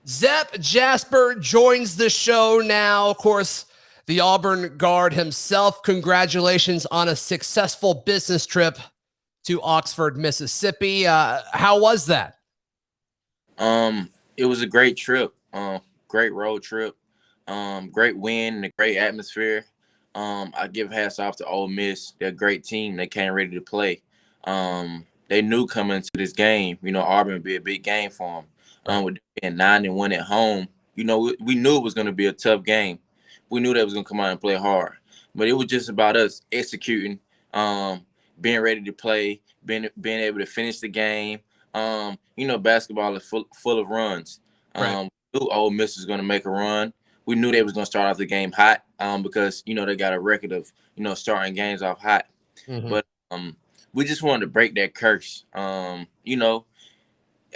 Zep Jasper joins the show now. Of course, the Auburn guard himself. Congratulations on a successful business trip to Oxford, Mississippi. How was that? It was a great trip. Great road trip. Great win and a great atmosphere. I give hats off to Ole Miss. They're a great team. They came ready to play. They knew coming into this game, Auburn would be a big game for them. With being 9-1 at home, we knew it was going to be a tough game. We knew they was going to come out and play hard, but it was just about us executing, being ready to play, being able to finish the game. Basketball is full of runs. Right. We knew Ole Miss was going to make a run. We knew they was going to start off the game hot, because they got a record of starting games off hot. Mm-hmm. But we just wanted to break that curse.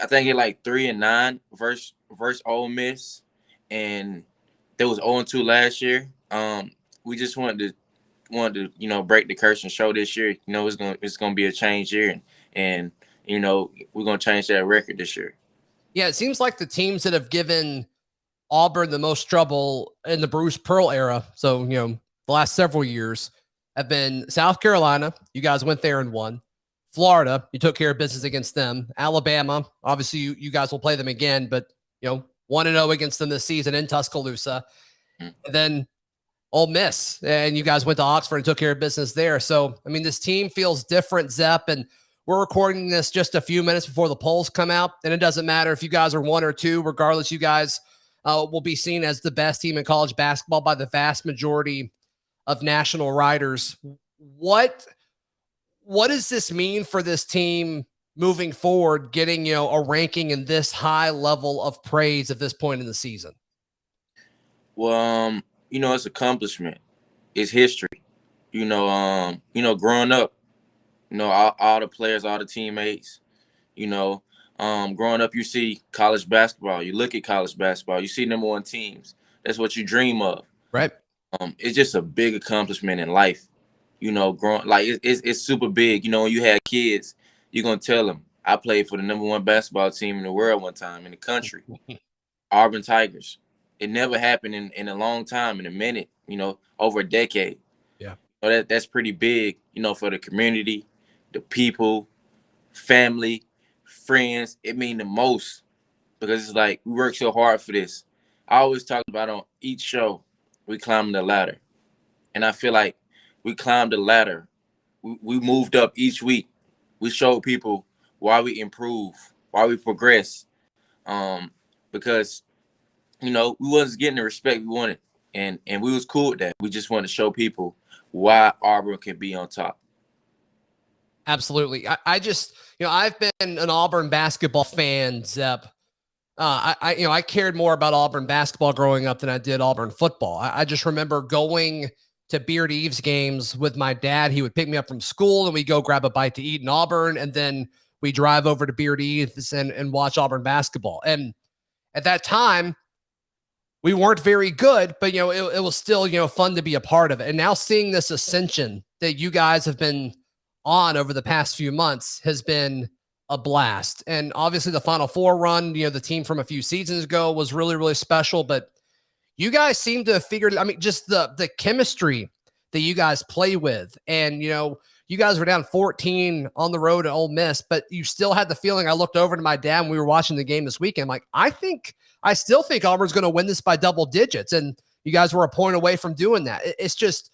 I think it like 3-9 versus Ole Miss, and there was 0-2 last year. We just wanted to break the curse and show this year, it's gonna be a change year, and we're gonna change that record this year. Yeah, it seems like the teams that have given Auburn the most trouble in the Bruce Pearl era, so the last several years, have been South Carolina. You guys went there and won. Florida, you took care of business against them. Alabama, obviously you guys will play them again, but 1-0 against them this season in Tuscaloosa. And then Ole Miss, and you guys went to Oxford and took care of business there. So, this team feels different, Zep, and we're recording this just a few minutes before the polls come out, and it doesn't matter if you guys are 1 or 2. Regardless, you guys will be seen as the best team in college basketball by the vast majority of national writers. What does this mean for this team moving forward, getting, a ranking in this high level of praise at this point in the season? Well, it's accomplishment. It's history. Growing up, all the players, all the teammates, growing up, you see college basketball. You look at college basketball, you see number one teams. That's what you dream of. Right. It's just a big accomplishment in life. Growing like it's super big. When you had kids, you're gonna tell them, I played for the number one basketball team in the world one time in the country, Auburn Tigers. It never happened in a long time, in a minute, over a decade. Yeah. That's pretty big, for the community, the people, family, friends. It means the most, because it's like we work so hard for this. I always talk about on each show, we climbing the ladder. And I feel like we climbed the ladder. We moved up each week. We showed people why we improve, why we progress. Because, we wasn't getting the respect we wanted. And we was cool with that. We just wanted to show people why Auburn can be on top. Absolutely. I just, I've been an Auburn basketball fan, Zep. I cared more about Auburn basketball growing up than I did Auburn football. I just remember going to Beard Eves games with my dad. He would pick me up from school and we go grab a bite to eat in Auburn. And then we drive over to Beard Eves and watch Auburn basketball. And at that time, we weren't very good, but, it was still, fun to be a part of it. And now seeing this ascension that you guys have been on over the past few months has been a blast. And obviously the Final Four run, the team from a few seasons ago was really, really special, but you guys seem to have figured, just the chemistry that you guys play with. And, you guys were down 14 on the road at Ole Miss, but you still had the feeling. I looked over to my dad when we were watching the game this weekend. I'm like, I still think Auburn's going to win this by double digits. And you guys were a point away from doing that. It's just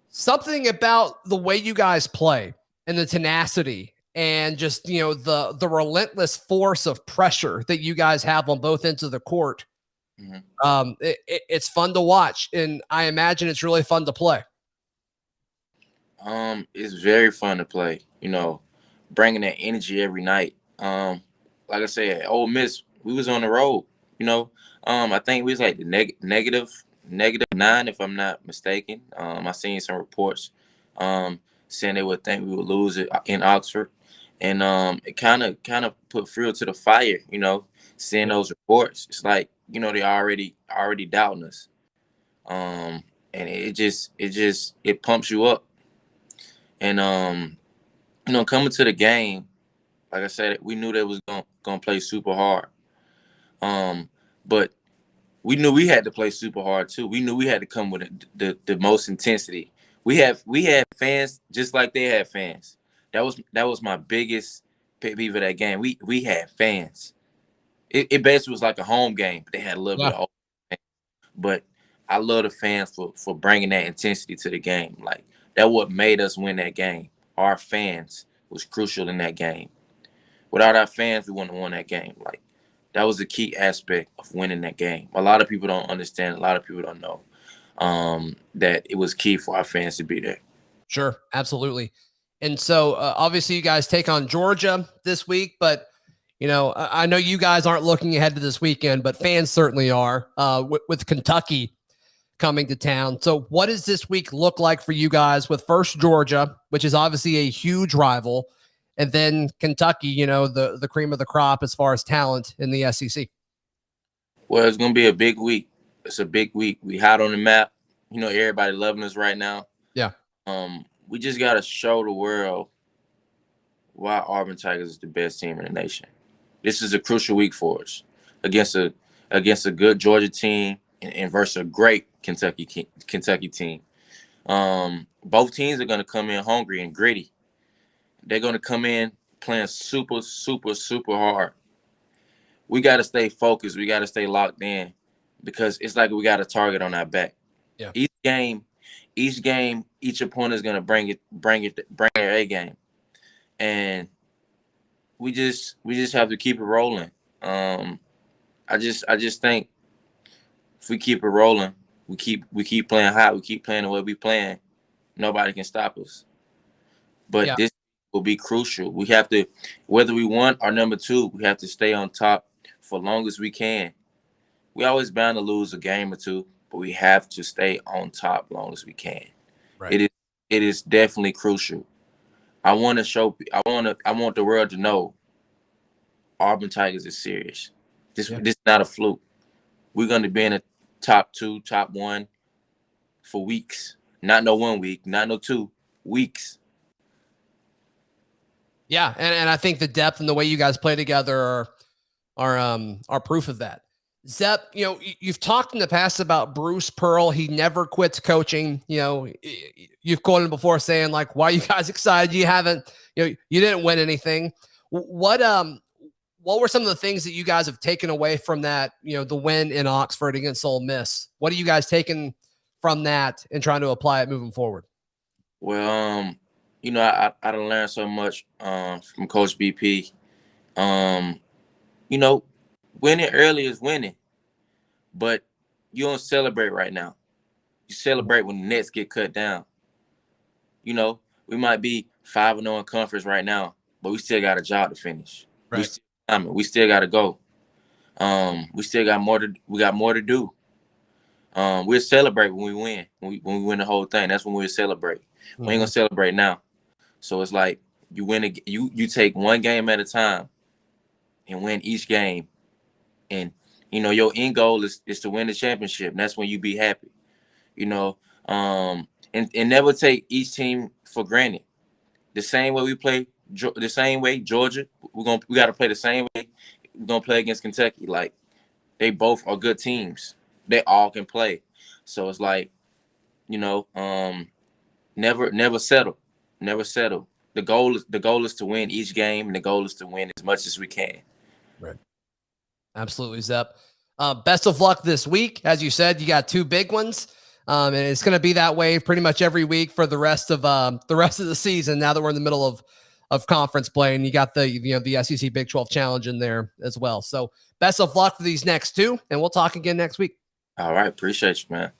something about the way you guys play and the tenacity and just, the relentless force of pressure that you guys have on both ends of the court. Mm-hmm. It's fun to watch, and I imagine it's really fun to play. It's very fun to play, bringing that energy every night. Like I said, Ole Miss, we was on the road, I think we was like the negative 9, if I'm not mistaken. I seen some reports saying they would think we would lose it in Oxford. And it kind of put fuel to the fire, seeing those reports. It's like, they already doubting us. And it pumps you up. And coming to the game, like I said, we knew they was gonna play super hard. But we knew we had to play super hard too. We knew we had to come with the most intensity. We had fans just like they had fans. That was my biggest pet peeve of that game. We had fans. It basically was like a home game, but they had a little bit of. But I love the fans for bringing that intensity to the game. Like that what made us win that game. Our fans was crucial in that game. Without our fans, we wouldn't have won that game. Like that was the key aspect of winning that game. A lot of people don't understand. A lot of people don't know that it was key for our fans to be there. Sure, absolutely. And so obviously you guys take on Georgia this week, but I know you guys aren't looking ahead to this weekend, but fans certainly are with Kentucky coming to town. So what does this week look like for you guys with first Georgia, which is obviously a huge rival, and then Kentucky, the cream of the crop as far as talent in the SEC? Well, it's going to be a big week. It's a big week. We hot on the map. Everybody loving us right now. Yeah. We just got to show the world why Auburn Tigers is the best team in the nation. This is a crucial week for us against a good Georgia team and versus a great Kentucky team. Both teams are going to come in hungry and gritty. They're going to come in playing super, super, super hard. We got to stay focused. We got to stay locked in because it's like we got a target on our back. Yeah. Each game, each opponent is going to bring their A game, and we just have to keep it rolling. I just think if we keep it rolling, we keep playing hot, we keep playing the way we playing, nobody can stop us. But This will be crucial. We have to, whether we won or number two, we have to stay on top for long as we can. We always bound to lose a game or two, but we have to stay on top long as we can. Right. It is definitely crucial. I want the world to know Auburn Tigers is serious. This is not a fluke. We're going to be in the top two, top one for weeks. Not no 1 week, not no 2 weeks. Yeah, and I think the depth and the way you guys play together are proof of that. Zep, you've talked in the past about Bruce Pearl. He never quits coaching. You've quoted him before saying like, "Why are you guys excited? You haven't, you didn't win anything." What were some of the things that you guys have taken away from that? The win in Oxford against Ole Miss. What are you guys taking from that and trying to apply it moving forward? Well, I done learned so much from Coach BP. Winning early is winning, but you don't celebrate right now. You celebrate when the Nets get cut down. We might be 5-0 in conference right now, but we still got a job to finish. Right. We still got to go. We still got more to. We got more to do. We'll celebrate when we win. When we win the whole thing, that's when we'll celebrate. Mm-hmm. We ain't gonna celebrate now. So it's like you win. You take one game at a time and win each game. And, your end goal is to win the championship. And that's when you be happy, and never take each team for granted. The same way we play, the same way Georgia, we got to play the same way. We're going to play against Kentucky. Like, they both are good teams. They all can play. So it's like, never settle. Never settle. The goal is to win each game, and the goal is to win as much as we can. Right. Absolutely, Zep. Best of luck this week. As you said, you got 2 big ones, and it's going to be that way pretty much every week for the rest of the season. Now that we're in the middle of conference play, and you got the SEC Big 12 Challenge in there as well. So best of luck for these next 2, and we'll talk again next week. All right, appreciate you, man.